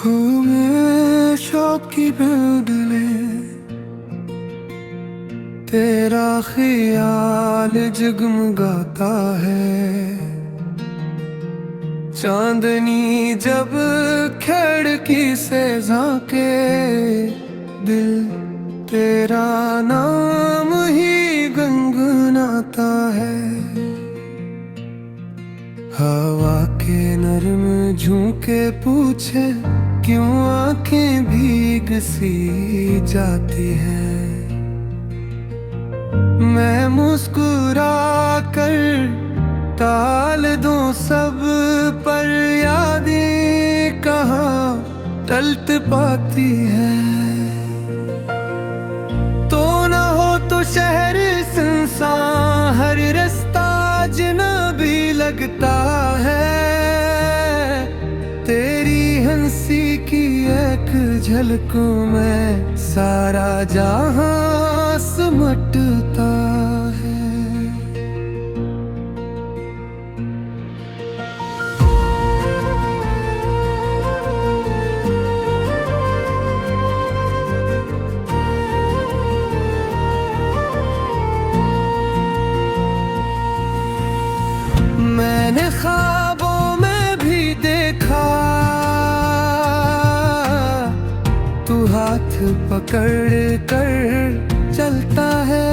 तुम्हें शौक की बदले तेरा ख्याल जगमगाता है। चांदनी जब खिड़की से झांके, दिल तेरा नाम ही गुनगुनाता है। हवा के नरम झोंके पूछे, क्यों आंखें भीग सी जाती हैं। मैं मुस्कुरा कर टाल दूं सब, पर यादें कहाँ टलट पाती है। तो ना हो तो शहर सुनसान, हर रास्ता अजनबी लगता है। तेरी हंसी की एक झलक में सारा जहां सिमटता है। मैंने ख्वाबों में भी देखा, तू हाथ पकड़ कर चलता है।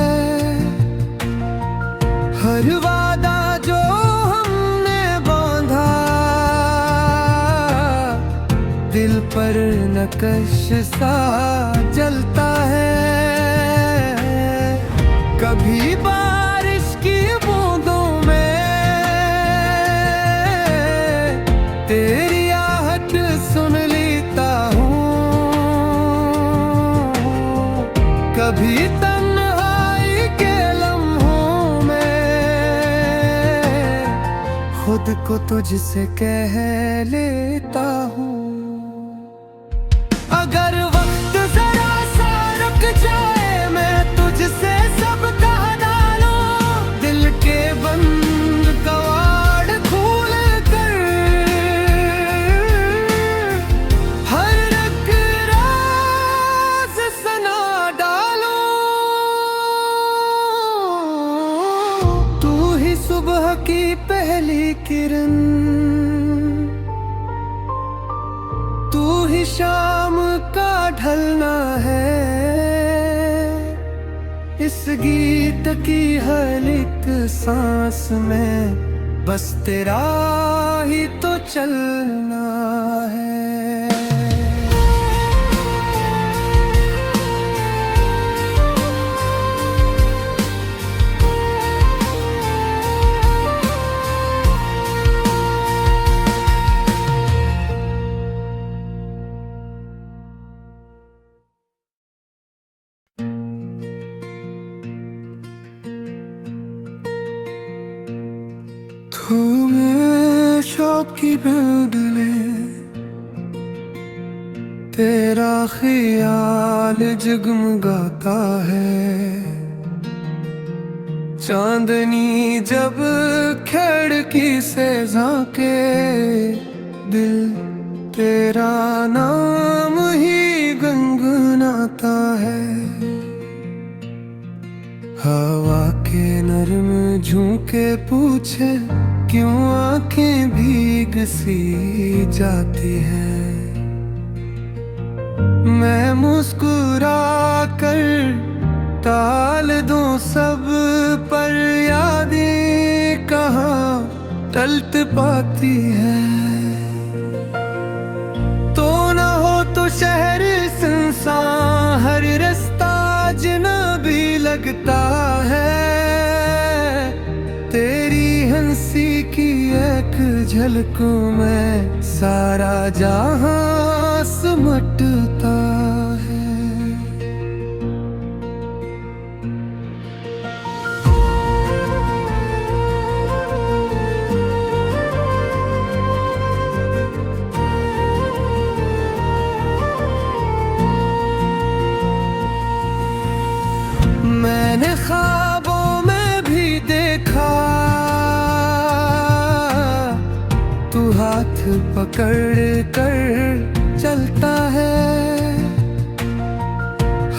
हर वादा जो हमने बांधा, दिल पर नक्श सा जलता है। कभी बारिश की बूंदों में तेरी आहट सुन लेता हूँ। कभी तन्हाई के लम्हों में खुद को तुझसे कह लेता हूँ। अगर वक्त जरा सा रुक जाए, मैं तुझसे सब कह डालूं। दिल के बंद कवाड़ खोल कर हर एक राज सना डालूं। तू ही सुबह की पहली किरण, तू ही शाम का ढलना है। इस गीत की हर एक सांस में बस तेरा ही तो चलना है। तुम्हें शौक की बदले तेरा ख्याल जगमगाता है। चांदनी जब खिड़की से झांके, दिल तेरा नाम ही गुनगुनाता है। हवा के नरम झोंके पूछे, क्यों आंखें भीग सी जाती हैं। मैं मुस्कुरा कर टाल दूं सब, पर यादें कहाँ टलट पाती है। तो ना हो तो शहर सुनसान, हर रास्ता अजनबी लगता है। तेरी हंसी की एक झलक में सारा जहां सिमटता है। मैंने ख्वाबों में भी देखा, तू हाथ पकड़ कर चलता है।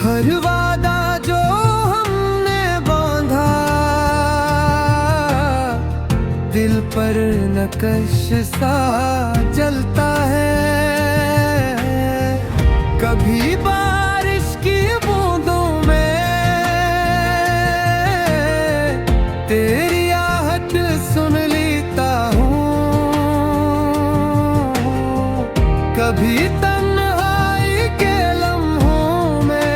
हर वादा जो हमने बांधा दिल पर नक्श सा जलता है। कभी बारिश की बूंदों में तेरी आहट सुन लेता हूँ, कभी तन्हाई के लम्हों में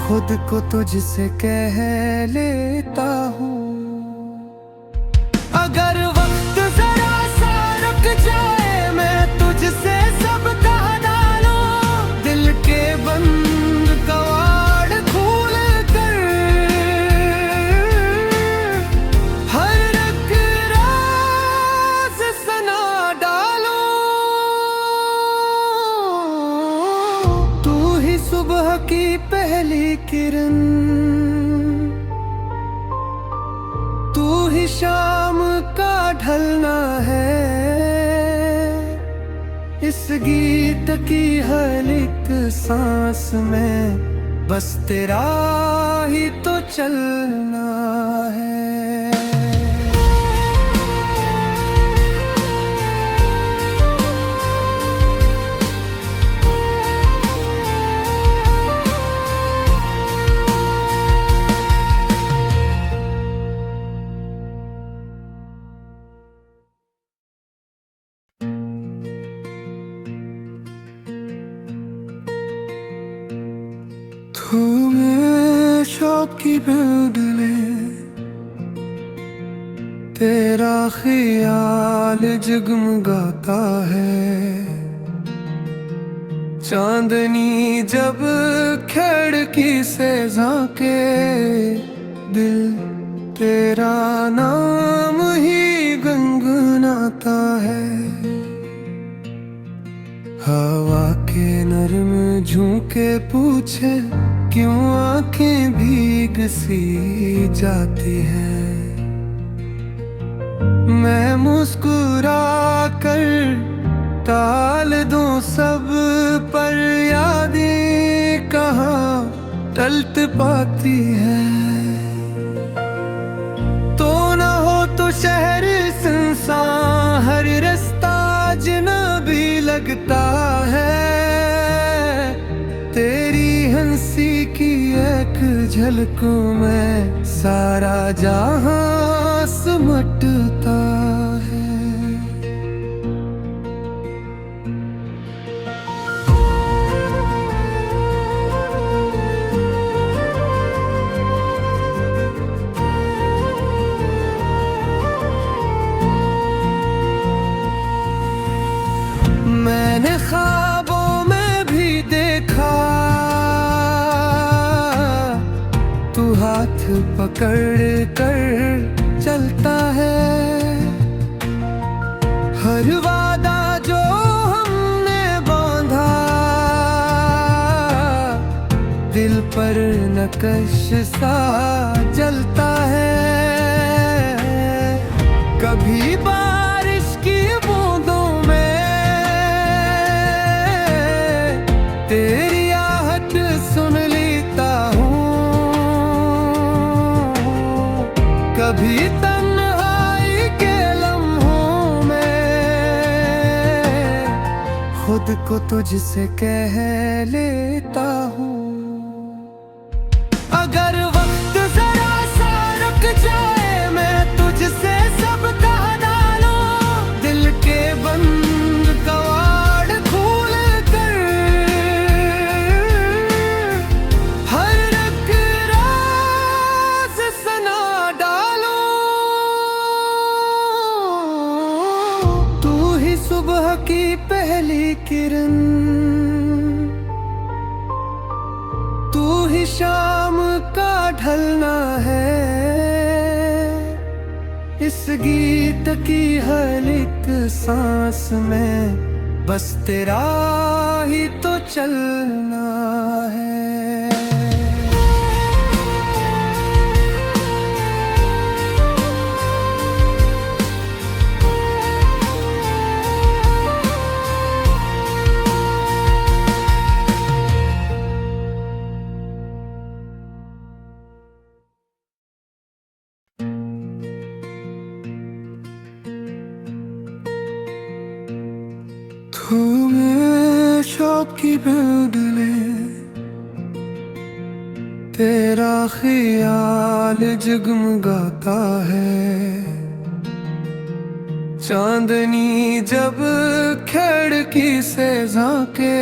खुद को तुझसे कह लेता हूँ। अगर वक्त जरा सा रुक जाए मैं तुझसे सब कह डालूं, दिल के बंद कवाड़ खोल कर हर एक राज सना डालूं। तू ही सुबह की पहली किरण, तू ही शाम का ढलना है। इस गीत की हर एक सांस में बस तेरा ही तो चलना है। तुम्हें शौक की बदले तेरा ख्याल जगमगाता है। चांदनी जब खिड़की से झांके दिल तेरा नाम ही गुनगुनाता है। हवा के नरम झोंके पूछे क्यों आंखें भीग सी जाती हैं। मैं मुस्कुरा कर टाल दूं सब पर यादें कहाँ टलत पाती है। तो ना हो तो शहर सुनसान हर रास्ता अजनबी लगता है। तेरी हंसी की एक झलक में सारा जहां सिमटता है। मैंने ख्वाबों में भी देखा तू हाथ पकड़ कर चलता है। हर वादा जो हमने बांधा दिल पर नक्श सा जलता है। कभी बारिश की बूंदों में तेरी आहट सुन लेता हूँ, कभी तन्हाई के लम्हों में खुद को तुझसे कह लेता हूँ। अगर वक्त जरा सा रुक जाए मैं तुझसे सब कह डालूं, दिल के बंद कवाड़ खोल कर हर एक राज सना डालूं। तू ही सुबह की पहली किरण, तू ही शाम का ढलना है। इस गीत की हर एक सांस में बस तेरा ही तो चलना है। घूमे शौक की बदले तेरा ख्याल जगमगाता है। चांदनी जब खिड़की से झांके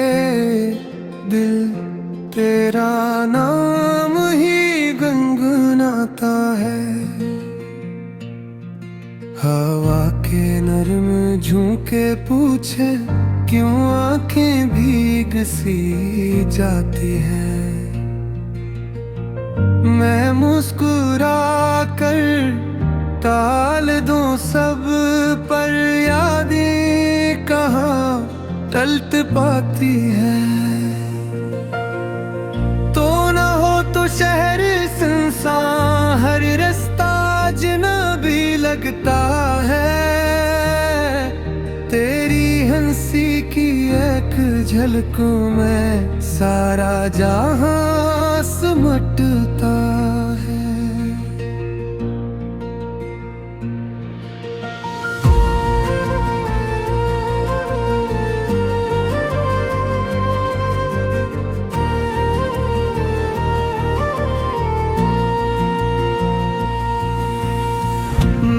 दिल तेरा नाम ही गुनगुनाता है। हवा के नरम झोंके पूछे क्यों आंखें भीग सी जाती हैं। मैं मुस्कुरा कर टाल दूं सब पर यादें कहाँ टलत पाती है। तो ना हो तो शहर सुनसान हर रास्ता अजनबी लगता है। तेरी हंसी की एक झलक में सारा जहां सिमटता है।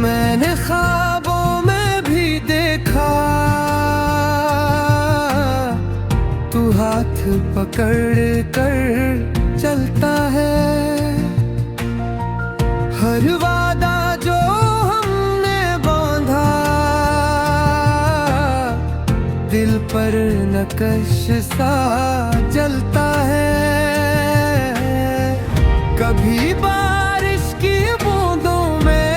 मैंने ख्वाबों में भी देखा तू हाथ पकड़ कर चलता है। हर वादा जो हमने बांधा दिल पर नक्श सा जलता है। कभी बारिश की बूंदों में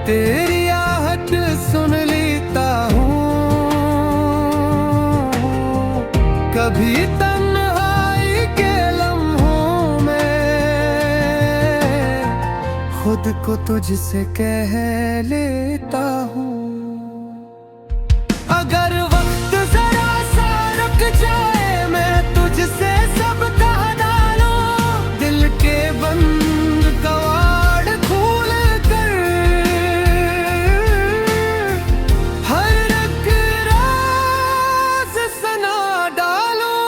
तेरी आहट सुन लेता हूँ। कभी तन्हाई के लम्हों में खुद को तुझसे कह लेता हूँ। अगर वक्त जरा सा रुक जाए मैं तुझसे सब कह डालूं। दिल के बंद कवाड़ खोल कर हर एक राज सना डालूं।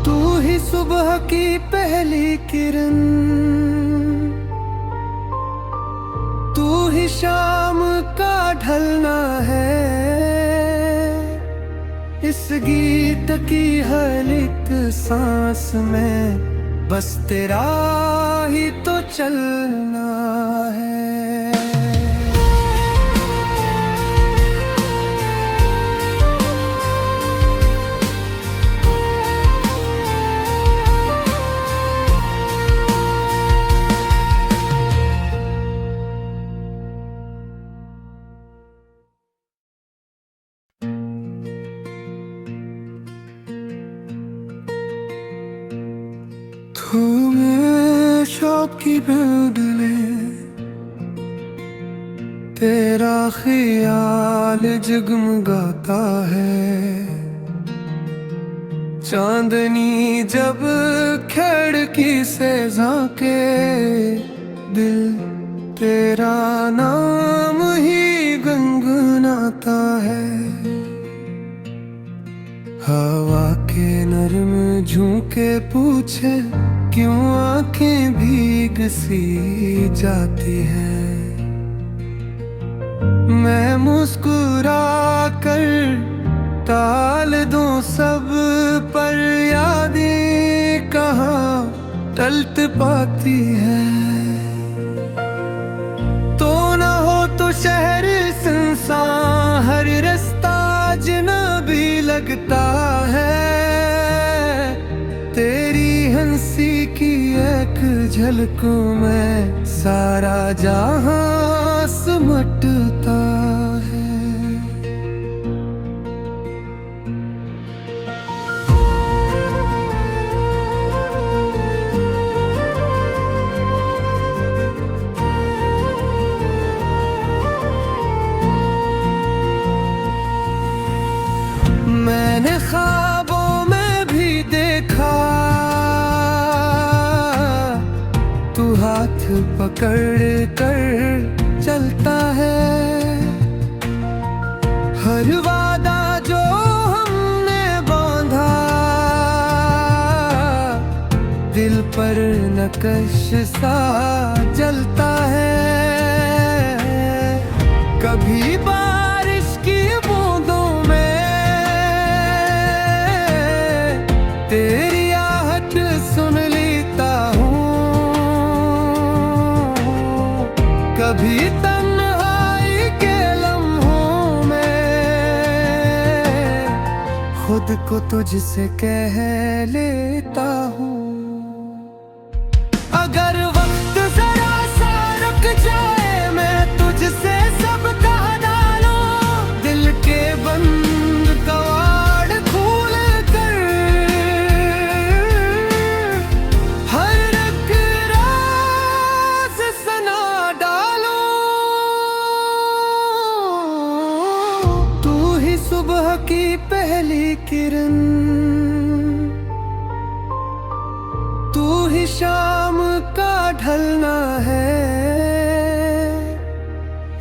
तू ही सुबह की पहली किरण तू ही शाम का ढलना है। इस गीत की हर एक सांस में बस तेरा ही तो चलना है। घूमे शौक की बदले तेरा ख्याल जगमगाता है। चांदनी जब खिड़की से झांके दिल तेरा नाम ही गुनगुनाता है। हवा के नरम झोंके पूछे क्यों आंखें भीग सी जाती हैं। मैं मुस्कुरा कर टाल दूं सब पर यादें कहाँ टलत पाती है। तो ना हो तो शहर सुनसान हर रास्ता अजनबी लगता है। तेरी हंसी की एक झलक में सारा जहां सिमटता है। मैंने ख्वाबों में भी देखा तू हाथ पकड़ कर चलता है। हर वादा जो हमने बांधा दिल पर नक्श सा जलता है। कभी बारिश की बूंदों में तेरी आहट सुन लेता हूँ। कभी तन्हाई के लम्हों में खुद को तुझसे कह लेता हूँ। अगर वक्त जरा सा रुक जाए मैं तुझसे सब कह डालूं। दिल के बंद कवाड़ खोल कर हर एक राज सना डालूं। तू ही सुबह की पहली किरण, तू ही शाम का ढलना है।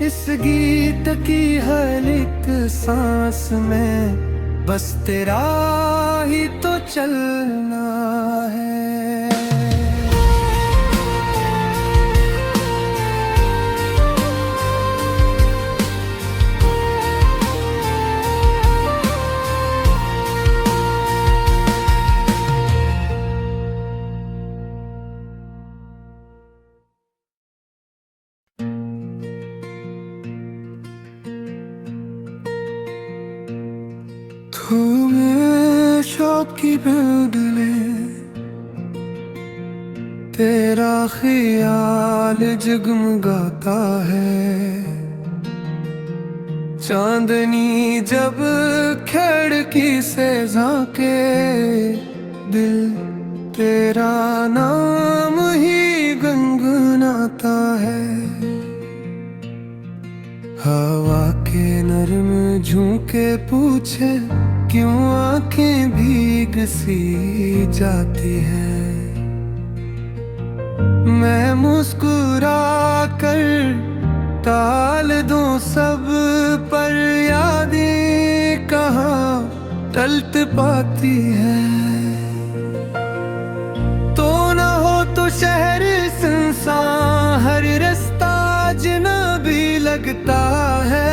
इस गीत की हर एक सांस में बस तेरा ही तो चलना है। तुम्हें शौकी बदले तेरा ख्याल जगमगाता है। चांदनी जब खिड़की से झांके दिल तेरा नाम ही गुनगुनाता है। हवा के नरम झोंके पूछे क्यों आंखें भीग सी जाती हैं। मैं मुस्कुरा कर टाल दूं सब पर यादें कहाँ टलत पाती है। तो ना हो तो शहर सुनसान हर रास्ता अजनबी लगता है।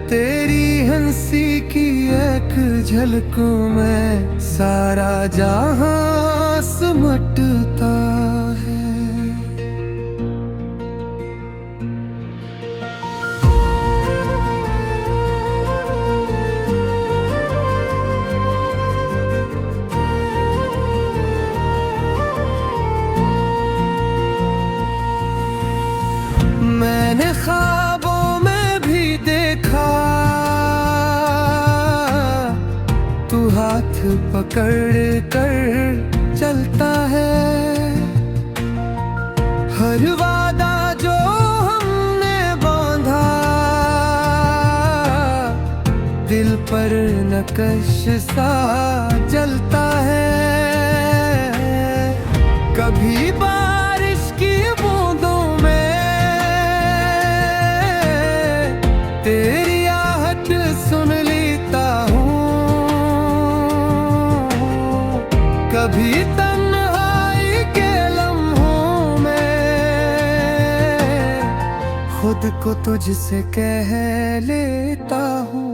तेरी हंसी की एक झलक में सारा जहां सिमटता है। मैंने ख्वाबों में भी देखा तू हाथ पकड़ कर चलता है। हर वादा जो हमने बांधा दिल पर नक्श सा जलता है। कभी बारिश की बूंदों में तेरी आहट सुन लेता हूँ। कभी तन्हाई के लम्हों में खुद को तुझसे कह लेता हूँ।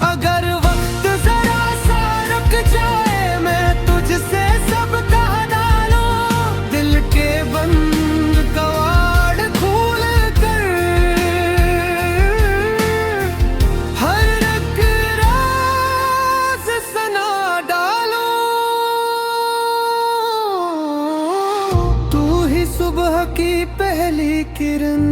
अगर वक्त जरा सा रुक जाए मैं तुझसे सब कह डालूं। दिल के बंद कवाड़ खोल कर हर एक राज सना डालूं। तू ही सुबह की पहली किरण,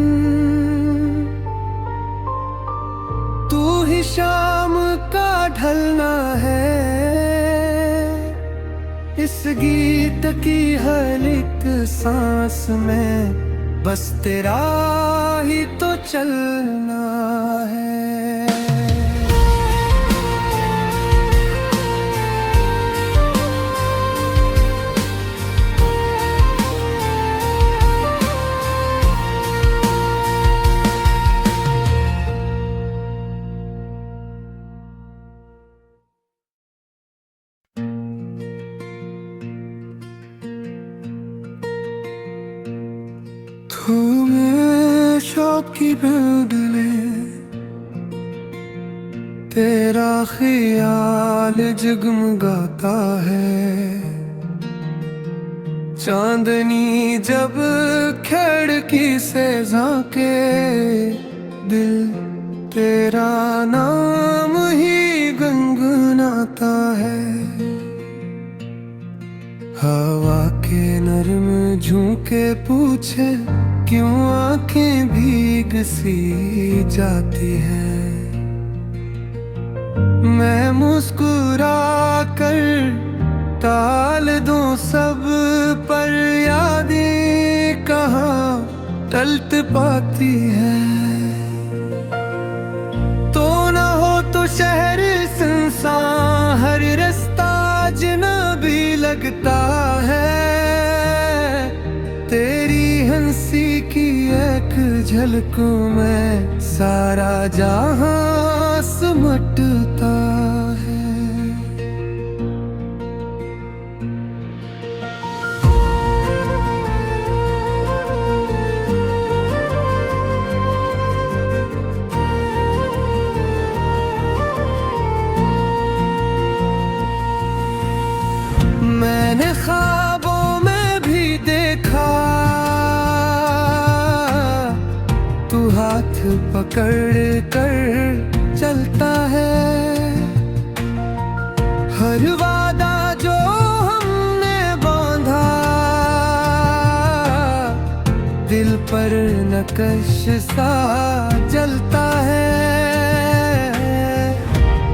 तू ही शाम का ढलना है। इस गीत की हर एक सांस में बस तेरा ही तो चलना है। तुम्हें शौक की बदले तेरा ख्याल जगमगाता है। चांदनी जब खिड़की से झांके दिल तेरा नाम ही गुनगुनाता है। हवा के नरम झोंके पूछे क्यों आंखें भीग सी जाती हैं। मैं मुस्कुरा कर टाल दूं सब पर यादें कहाँ टलत पाती है। तो ना हो तो शहर सुनसान हर रास्ता अजनबी लगता है। तेरी हंसी की एक झलक में सारा जहां सिमटता है। मैंने ख्वाबों में भी देखा तू हाथ पकड़ कर चलता है। हर वादा जो हमने बांधा दिल पर नक्श सा जलता है।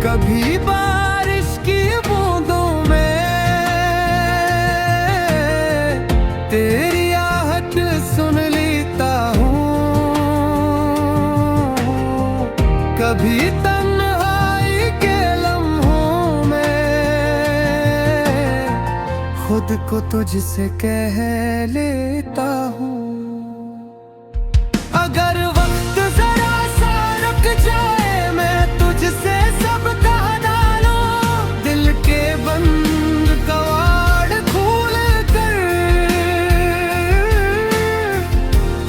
कभी बारिश की बूंदों में तेरी आहट सुन लेता हूँ। कभी तन्हाई के लम्हों में खुद को तुझसे कह लेता हूँ। अगर वक्त जरा सा रुक जाए मैं तुझसे सब कह डालूं। दिल के बंद कवाड़ खोल कर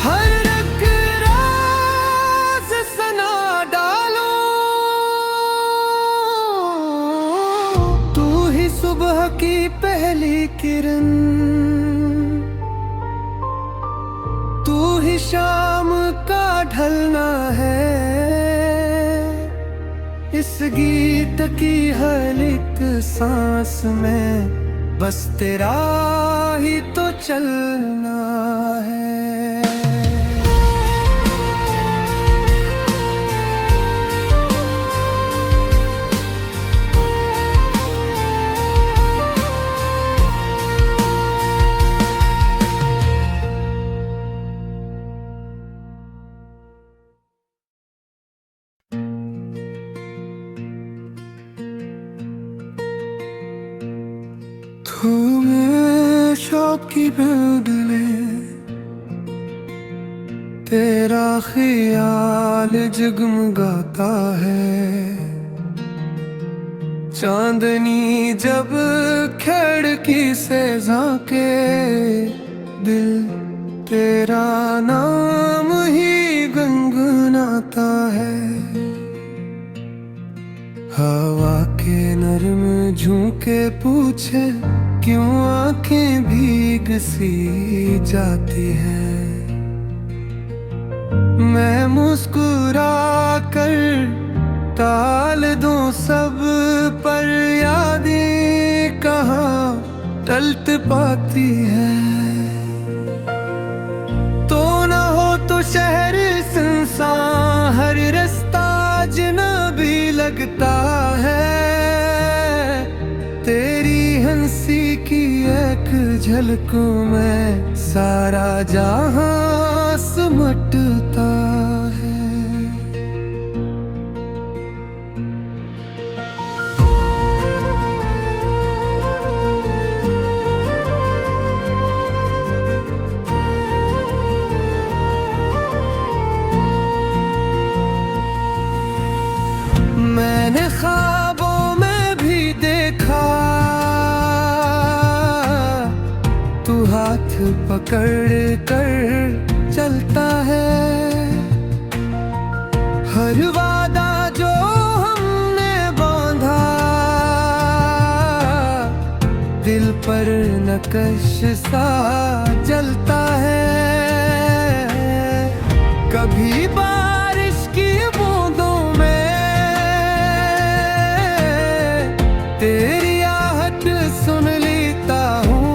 हर एक राज सना डालूं। तू ही सुबह की पहली किरण तू ही शाम का ढलना है। इस गीत की हर एक सांस में बस तेरा ही तो चलना है। तुम्हें शौक की बदले तेरा ख्याल जगमगाता है। चांदनी जब खिड़की से झांके दिल तेरा नाम ही गुनगुनाता है। हवा के नरम झोंके पूछे क्यों आंखें भीग सी जाती हैं। मैं मुस्कुरा कर टाल दूं सब पर यादें कहाँ टलत पाती है। तो ना हो तो शहर सुनसान हर रास्ता अजनबी लगता है। तेरी हंसी की एक झलक में सारा जहां सिमटता है। मैंने ख्वाबों में भी देखा तू हाथ पकड़ कर चल दिल पर नक्श सा जलता है। कभी बारिश की बूंदों में तेरी आहट सुन लेता हूँ,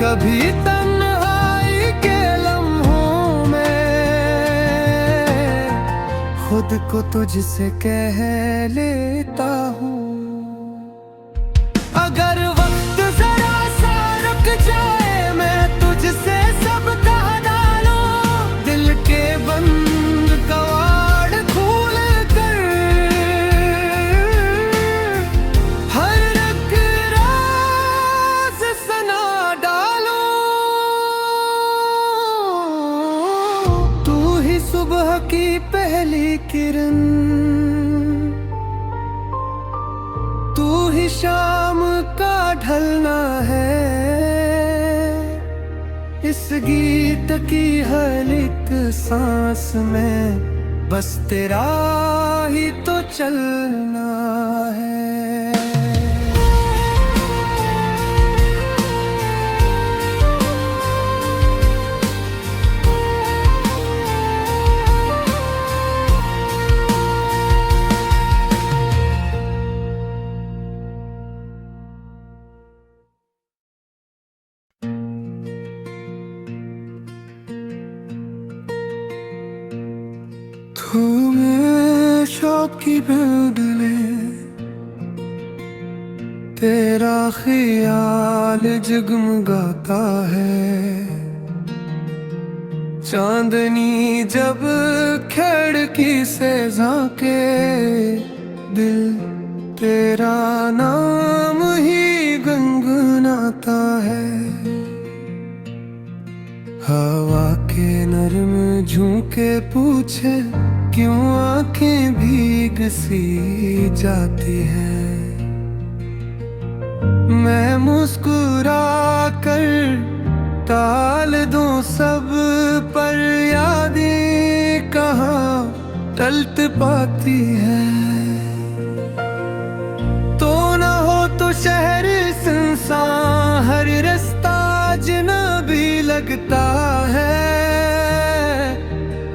कभी तन्हाई के लम्हों में खुद को तुझसे कह लेता हूँ। अगर वक्त जरा सा रुक जाए, मैं तुझसे सब कह डालूं, दिल के बंद कवाड़ खोल कर हर एक राज सना डालूं। तू ही सुबह की पहली किरण, तू ही शाम का ढलना है। इस गीत की हर एक सांस में बस तेरा ही तो चलना है। तुम्हें शौक की बदले तेरा ख्याल जगमगाता है। चांदनी जब खिड़की से झांके, दिल तेरा नाम ही गुनगुनाता है। हवा के नरम झोंके पूछे, क्यों आंखें भीग सी जाती हैं। मैं मुस्कुरा कर टाल दूं सब, पर यादें कहाँ टलत पाती है। तो ना हो तो शहर सुनसान, हर रास्ता अजनबी लगता है।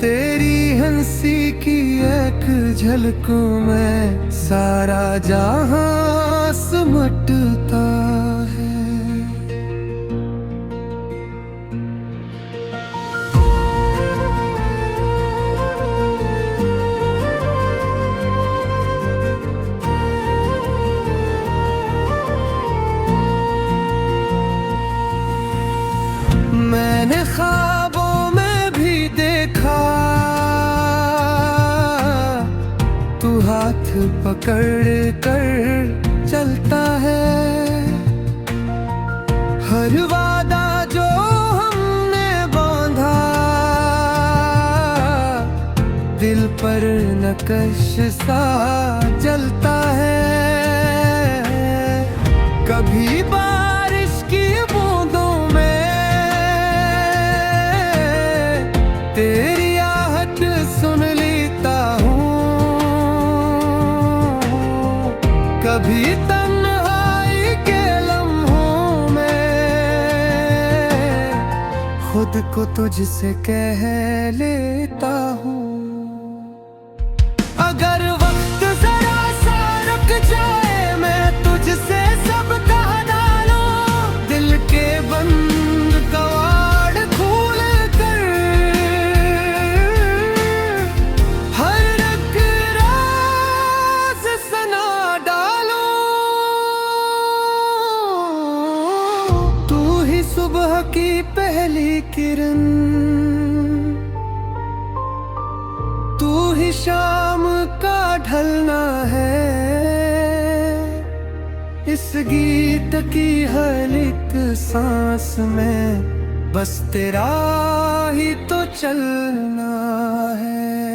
तेरी हंसी की एक झलक में सारा जहां सिमटता है। मैंने ख्वाबों में भी देखा, तू हाथ पकड़ कर चलता है। हर वादा जो हमने बांधा, दिल पर नक्श सा जलता है। कभी बारिश की बूंदों में तेरी आहट सुन लेता हूँ, कभी तन्हाई के लम्हों में खुद को तुझसे कह लेता हूँ। अगर वक्त जरा सा रुक जाए, मैं तुझसे सब कह डालूं, दिल के बंद कवाड़ खोल कर हर एक राज सना डालूं। तू ही सुबह की पहली किरण, तू ही शाम का ढलना है। इस गीत की हर एक सांस में बस तेरा ही तो चलना है।